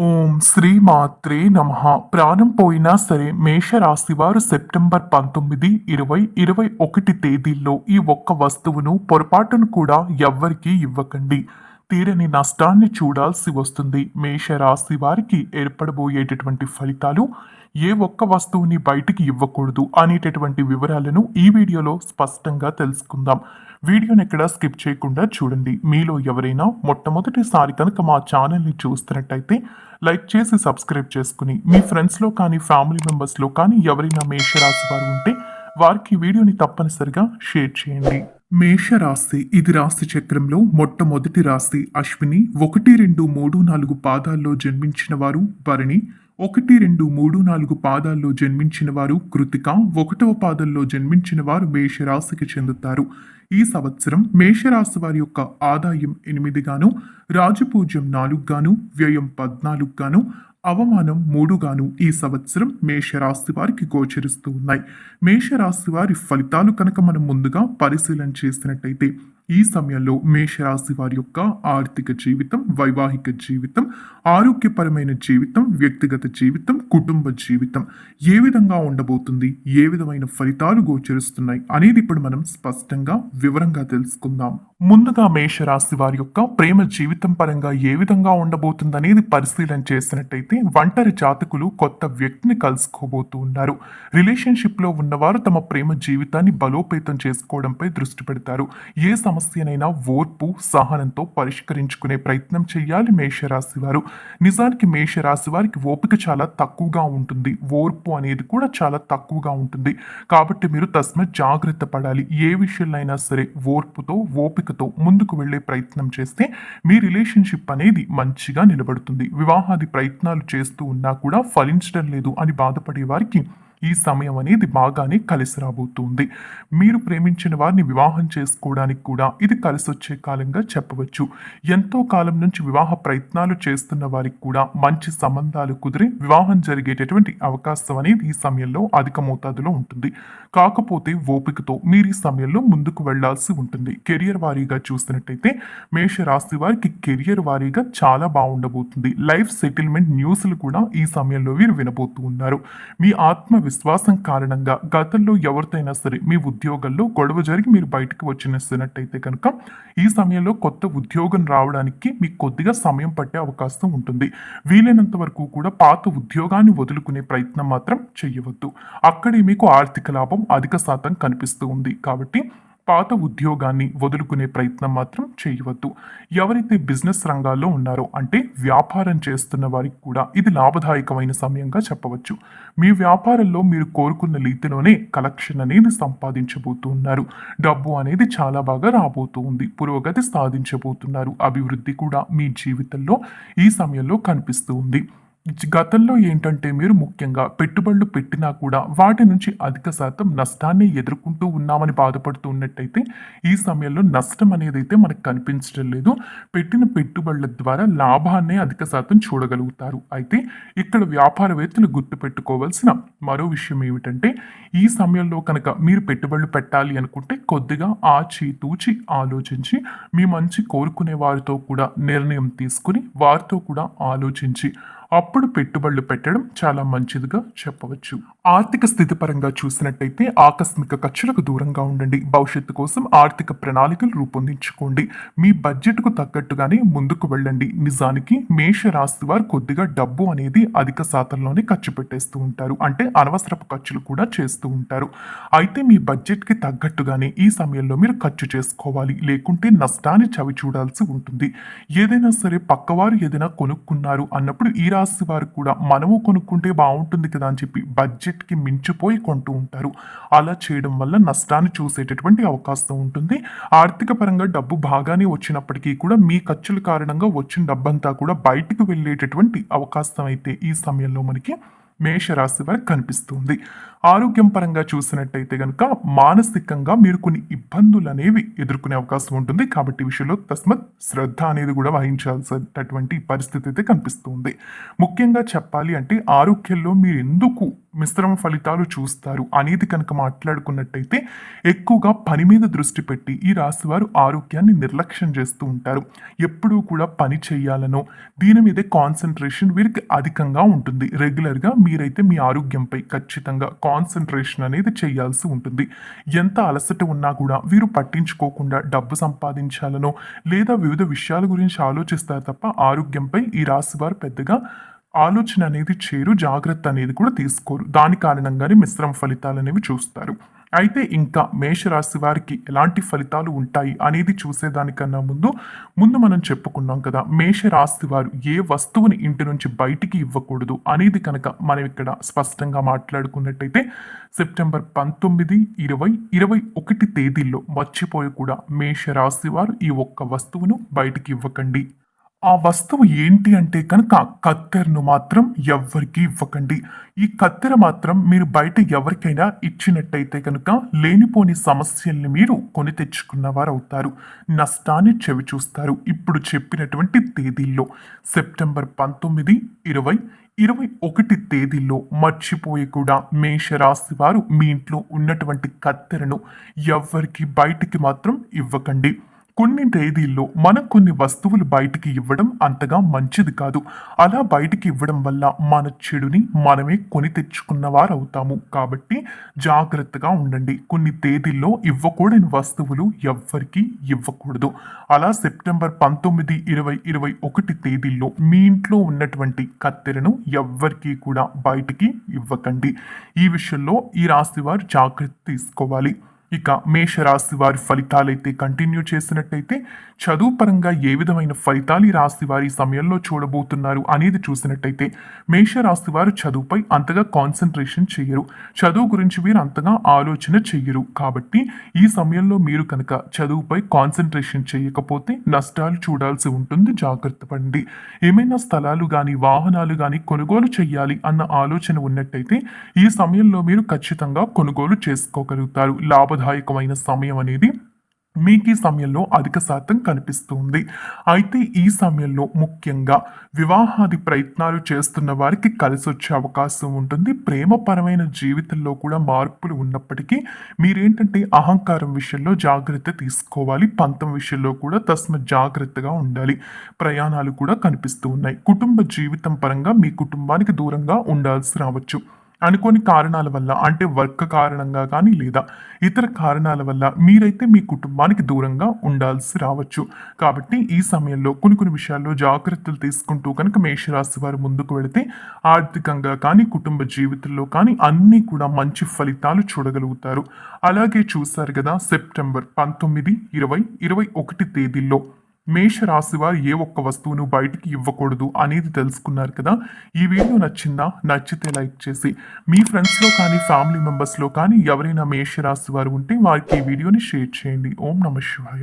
ఓం శ్రీ మాత్రే నమః. ప్రాణం పోయినా సరే మేషరాశి వారు సెప్టెంబర్ 19, 20, 21 తేదీల్లో ఈ ఒక్క వస్తువును పొరపాటును కూడా ఎవ్వరికీ ఇవ్వకండి. తీరని నష్టాన్ని చూడాల్సి వస్తుంది. మేషరాశి వారికి ఏర్పడబోయేటటువంటి ఫలితాలు, ఏ ఒక్క వస్తువుని బయటికి ఇవ్వకూడదు అనేటటువంటి వివరాలను ఈ వీడియోలో స్పష్టంగా తెలుసుకుందాం. వీడియోని ఎక్కడ స్కిప్ చేయకుండా చూడండి. మీలో ఎవరైనా మొట్టమొదటిసారి కనుక మా ఛానల్ని చూస్తున్నట్టయితే లైక్ చేసి సబ్స్క్రైబ్ చేసుకుని మీ ఫ్రెండ్స్లో కానీ ఫ్యామిలీ మెంబర్స్లో కానీ ఎవరైనా మేషరాశి వారు ఉంటే వారికి వీడియోని తప్పనిసరిగా షేర్ చేయండి. మేషరాశి ఇది రాశి చక్రంలో మొట్టమొదటి రాశి. అశ్విని 1, 2, 3, 4 పాదాల్లో జన్మించిన వారు భరణి, 1, 2, 3, 4 పాదాల్లో జన్మించిన వారు కృతిక, 1వ పాదంలో జన్మించిన వారు మేషరాశికి చెందుతారు. ఈ సంవత్సరం మేషరాశి వారి యొక్క ఆదాయం 8 గాను, రాజపూజ్యం 4 గాను, వ్యయం 14 గాను, అవమానం 3 గాను ఈ సంవత్సరం మేషరాశి వారికి గోచరిస్తూ ఉన్నాయి. మేషరాశి వారి ఫలితాలు కనుక మనం ముందుగా పరిశీలన చేసినట్టయితే ఈ సమయంలో మేషరాశి వారి యొక్క ఆర్థిక జీవితం, వైవాహిక జీవితం, ఆరోగ్యపరమైన జీవితం, వ్యక్తిగత జీవితం, కుటుంబ జీవితం ఏ విధంగా ఉండబోతుంది, ఏ విధమైన ఫలితాలు గోచరిస్తున్నాయి అనేది ఇప్పుడు మనం స్పష్టంగా వివరంగా తెలుసుకుందాం. ముందుగా మేషరాశి వారి యొక్క ప్రేమ జీవితం పరంగా ఏ విధంగా ఉండబోతుంది అనేది పరిశీలన చేసినట్టయితే ఒంటరి జాతకులు కొత్త వ్యక్తిని కలుసుకోబోతూ ఉన్నారు. రిలేషన్షిప్ లో ఉన్నవారు తమ ప్రేమ జీవితాన్ని బలోపేతం చేసుకోవడంపై దృష్టి పెడతారు. ఏ సమస్యనైనా ఓర్పు సహనంతో పరిష్కరించుకునే ప్రయత్నం చేయాలి మేషరాశి వారు. నిజానికి మేషరాశి వారికి ఓపిక చాలా తక్కువగా ఉంటుంది, ఓర్పు అనేది కూడా చాలా తక్కువగా ఉంటుంది. కాబట్టి మీరు తస్మత్ జాగ్రత్త పడాలి. ఏ విషయంలో అయినా సరే ఓర్పుతో ఓపికతో ముందుకు వెళ్లే ప్రయత్నం చేస్తే మీ రిలేషన్షిప్ అనేది మంచిగా నిలబడుతుంది. వివాహాది ప్రయత్నాలు చేస్తూ ఉన్నా కూడా ఫలించడం లేదు అని బాధపడే వారికి ఈ సమయం అనేది బాగానే కలిసి రాబోతుంది. మీరు ప్రేమించిన వారిని వివాహం చేసుకోవడానికి కూడా ఇది కలిసి వచ్చే కాలంగా చెప్పవచ్చు. ఎంతో కాలం నుంచి వివాహ ప్రయత్నాలు చేస్తున్న వారికి కూడా మంచి సంబంధాలు కుదిరి వివాహం జరిగేటటువంటి అవకాశం అనేది ఈ సమయంలో అధిక మోతాదులో ఉంటుంది. కాకపోతే ఓపికతో మీరు ఈ సమయంలో ముందుకు వెళ్లాల్సి ఉంటుంది. కెరియర్ వారీగా చూసినట్టయితే మేషరాశి వారికి కెరియర్ వారీగా చాలా బాగుండబోతుంది. లైఫ్ సెటిల్మెంట్ న్యూస్లు కూడా ఈ సమయంలో వీరు వినబోతూ ఉన్నారు. మీ విశ్వాసం కారణంగా గతంలో ఎవరితోనైనా సరే మీ ఉద్యోగంలో గొడవ జరిగి మీరు బయటకు వచ్చినట్టయితే కనుక ఈ సమయంలో కొత్త ఉద్యోగం రావడానికి మీకు కొద్దిగా సమయం పట్టే అవకాశం ఉంటుంది. వీలైనంత వరకు కూడా పాత ఉద్యోగాన్ని వదులుకునే ప్రయత్నం మాత్రం చేయవద్దు. అక్కడే మీకు ఆర్థిక లాభం అధిక శాతం కనిపిస్తూ ఉంది. కాబట్టి పాత ఉద్యోగాన్ని వదులుకునే ప్రయత్నం మాత్రం చేయవద్దు. ఎవరైతే బిజినెస్ రంగాల్లో ఉన్నారో అంటే వ్యాపారం చేస్తున్న వారికి కూడా ఇది లాభదాయకమైన సమయంగా చెప్పవచ్చు. మీ వ్యాపారంలో మీరు కోరుకున్న రీతిలోనే కలెక్షన్ అనేది సంపాదించబోతూ ఉన్నారు. డబ్బు అనేది చాలా బాగా రాబోతూ ఉంది. పురోగతి సాధించబోతున్నారు. అభివృద్ధి కూడా మీ జీవితంలో ఈ సమయంలో కనిపిస్తూ ఉంది. గతంలో ఏంటంటే మీరు ముఖ్యంగా పెట్టుబడులు పెట్టినా కూడా వాటి నుంచి అధిక శాతం నష్టాన్ని ఎదుర్కొంటూ ఉన్నామని బాధపడుతూ ఉన్నట్టయితే ఈ సమయంలో నష్టం అనేది అయితే మనకు కనిపించడం లేదు. పెట్టిన పెట్టుబడుల ద్వారా లాభాన్ని అధిక శాతం చూడగలుగుతారు. అయితే ఇక్కడ వ్యాపారవేత్తలు గుర్తుపెట్టుకోవాల్సిన మరో విషయం ఏమిటంటే ఈ సమయంలో కనుక మీరు పెట్టుబడులు పెట్టాలి అనుకుంటే కొద్దిగా ఆచితూచి ఆలోచించి మీ మంచి కోరుకునే వారితో కూడా నిర్ణయం తీసుకుని వారితో కూడా ఆలోచించి అప్పుడు పెట్టుబడులు పెట్టడం చాలా మంచిదిగా చెప్పవచ్చు. ఆర్థిక స్థితి పరంగా చూసినట్టయితే ఆకస్మిక ఖర్చులకు దూరంగా ఉండండి. భవిష్యత్తు కోసం ఆర్థిక ప్రణాళికలు రూపొందించుకోండి. మీ బడ్జెట్కు తగ్గట్టుగానే ముందుకు వెళ్ళండి. నిజానికి మేష రాశి వారు కొద్దిగా డబ్బు అనేది అధిక శాతంలోనే ఖర్చు పెట్టేస్తూ ఉంటారు. అంటే అనవసరపు ఖర్చులు కూడా చేస్తూ ఉంటారు. అయితే మీ బడ్జెట్కి తగ్గట్టుగానే ఈ సమయంలో మీరు ఖర్చు చేసుకోవాలి. లేకుంటే నష్టాన్ని చవి చూడాల్సి ఉంటుంది. ఏదైనా సరే పక్కవారు ఏదైనా కొనుక్కున్నారు అన్నప్పుడు ఈ రాశి వారు కూడా మనము కొనుక్కుంటే బాగుంటుంది కదా అని చెప్పి బడ్జెట్కి మించిపోయి కొంటూ ఉంటారు. అలా చేయడం వల్ల నష్టాన్ని చూసేటటువంటి అవకాశం ఉంటుంది. ఆర్థిక పరంగా డబ్బు బాగానే వచ్చినప్పటికీ కూడా మీ ఖర్చుల కారణంగా వచ్చిన డబ్బంతా కూడా బయటికి వెళ్ళేటటువంటి అవకాశం అయితే ఈ సమయంలో మనకి మేషరాశి వారికి కనిపిస్తుంది. ఆరోగ్యం పరంగా చూసినట్టయితే కనుక మానసికంగా మీరు కొన్ని ఇబ్బందులు అనేవి ఎదుర్కొనే అవకాశం ఉంటుంది. కాబట్టి విషయంలో తస్మత్ శ్రద్ధ అనేది కూడా వహించాల్సినటువంటి పరిస్థితి అయితే కనిపిస్తుంది. ముఖ్యంగా చెప్పాలి అంటే ఆరోగ్యంలో మీరు ఎందుకు మిశ్రమ ఫలితాలు చూస్తారు అనేది కనుక మాట్లాడుకున్నట్టయితే ఎక్కువగా పని మీద దృష్టి పెట్టి ఈ రాశి వారు ఆరోగ్యాన్ని నిర్లక్ష్యం చేస్తూ ఉంటారు. ఎప్పుడూ కూడా పని చేయాలనో దీని మీదే కాన్సన్ట్రేషన్ వీరికి అధికంగా ఉంటుంది. రెగ్యులర్గా మీరైతే మీ ఆరోగ్యంపై ఖచ్చితంగా కాన్సన్ట్రేషన్ అనేది చేయాల్సి ఉంటుంది. ఎంత అలసట ఉన్నా కూడా వీరు పట్టించుకోకుండా డబ్బు సంపాదించాలనో లేదా వివిధ విషయాల గురించి ఆలోచిస్తారు తప్ప ఆరోగ్యంపై ఈ రాశి వారు పెద్దగా ఆలోచన అనేది చేరు, జాగ్రత్త అనేది కూడా తీసుకోరు. దాని కారణంగానే మిశ్రమ ఫలితాలు అనేవి చూస్తారు. అయితే ఇంకా మేషరాశి వారికి ఎలాంటి ఫలితాలు ఉంటాయి అనేది చూసేదానికన్నా ముందు మనం చెప్పుకున్నాం కదా, మేషరాశి వారు ఏ వస్తువుని ఇంటి నుంచి బయటికి ఇవ్వకూడదు అనేది కనుక మనం ఇక్కడ స్పష్టంగా మాట్లాడుకున్నట్టయితే సెప్టెంబర్ 19, 20, 21 తేదీల్లో మర్చిపోయి కూడా మేషరాశి వారు ఈ ఒక్క వస్తువును బయటికి ఇవ్వకండి. ఆ వస్తువు ఏంటి అంటే కనుక కత్తెరను మాత్రం ఎవ్వరికీ ఇవ్వకండి. ఈ కత్తెర మాత్రం మీరు బయట ఎవరికైనా ఇచ్చినట్టయితే కనుక లేనిపోని సమస్యల్ని మీరు కొని తెచ్చుకున్నవారు అవుతారు. నష్టాన్ని చవిచూస్తారు. ఇప్పుడు చెప్పినటువంటి తేదీల్లో సెప్టెంబర్ 19, 20, 21 తేదీల్లో మర్చిపోయి కూడా మేషరాశి వారు మీ ఇంట్లో ఉన్నటువంటి కత్తెరను ఎవ్వరికి బయటికి మాత్రం ఇవ్వకండి. కొన్ని తేదీల్లో మనం కొన్ని వస్తువులు బయటికి ఇవ్వడం అంతగా మంచిది కాదు. అలా బయటికి ఇవ్వడం వల్ల మన చెడుని మనమే కొని తెచ్చుకున్నవారు అవుతాము. కాబట్టి జాగ్రత్తగా ఉండండి. కొన్ని తేదీల్లో ఇవ్వకూడని వస్తువులు ఎవ్వరికీ ఇవ్వకూడదు. అలా సెప్టెంబర్ 19, 20, 21 తేదీల్లో మీ ఇంట్లో ఉన్నటువంటి కత్తెరను ఎవ్వరికీ కూడా బయటికి ఇవ్వకండి. ఈ విషయంలో ఈ రాశి వారు జాగ్రత్త తీసుకోవాలి. ఇక మేషరాశి వారి ఫలితాలైతే కంటిన్యూ చేసినట్టయితే చదువు పరంగా ఏ విధమైన ఫలితాలు ఈ రాశి వారి సమయంలో చూడబోతున్నారు అనేది చూసినట్టయితే మేషరాశి వారు చదువుపై అంతగా కాన్సన్ట్రేషన్ చేయరు. చదువు గురించి వీరు అంతగా ఆలోచన చెయ్యరు. కాబట్టి ఈ సమయంలో మీరు కనుక చదువుపై కాన్సన్ట్రేషన్ చేయకపోతే నష్టాలు చూడాల్సి ఉంటుంది. జాగ్రత్త పడండి. ఏమైనా స్థలాలు కానీ వాహనాలు కానీ కొనుగోలు చేయాలి అన్న ఆలోచన ఉన్నట్టయితే ఈ సమయంలో మీరు ఖచ్చితంగా కొనుగోలు చేసుకోగలుగుతారు. లాభదాయకమైన సమయం అనేది మీకు ఈ సమయంలో అధిక శాతం కనిపిస్తుంది. అయితే ఈ సమయంలో ముఖ్యంగా వివాహాది ప్రయత్నాలు చేస్తున్న వారికి కలిసి వచ్చే అవకాశం ఉంటుంది. ప్రేమపరమైన జీవితంలో కూడా మార్పులు ఉన్నప్పటికీ మీరేంటంటే అహంకారం విషయంలో జాగ్రత్త తీసుకోవాలి. పంతం విషయంలో కూడా తస్మత్ జాగ్రత్తగా ఉండాలి. ప్రయాణాలు కూడా కనిపిస్తూ ఉన్నాయి. కుటుంబ జీవితం పరంగా మీ కుటుంబానికి దూరంగా ఉండాల్సి రావచ్చు. అనుకోని కారణాల వల్ల అంటే వర్క్ కారణంగా కానీ లేదా ఇతర కారణాల వల్ల మీరైతే మీ కుటుంబానికి దూరంగా ఉండాల్సి రావచ్చు. కాబట్టి ఈ సమయంలో కొన్ని విషయాల్లో జాగ్రత్తలు తీసుకుంటూ కనుక మేషరాశి వారు ముందుకు వెళితే ఆర్థికంగా కానీ కుటుంబ జీవితంలో కానీ అన్నీ కూడా మంచి ఫలితాలు చూడగలుగుతారు. అలాగే చూశారు కదా, సెప్టెంబర్ 19, 20, 21 తేదీల్లో మేషరాశి వారు ఏ ఒక్క వస్తువును బయటికి ఇవ్వకూడదు అనేది తెలుసుకున్నారు కదా. ఈ వీడియో నచ్చిందా? నచ్చితే లైక్ చేసి మీ ఫ్రెండ్స్లో కానీ ఫ్యామిలీ మెంబర్స్లో కానీ ఎవరైనా మేషరాశి వారు ఉంటే వారికి ఈ వీడియోని షేర్ చేయండి. ఓం నమః శివాయ.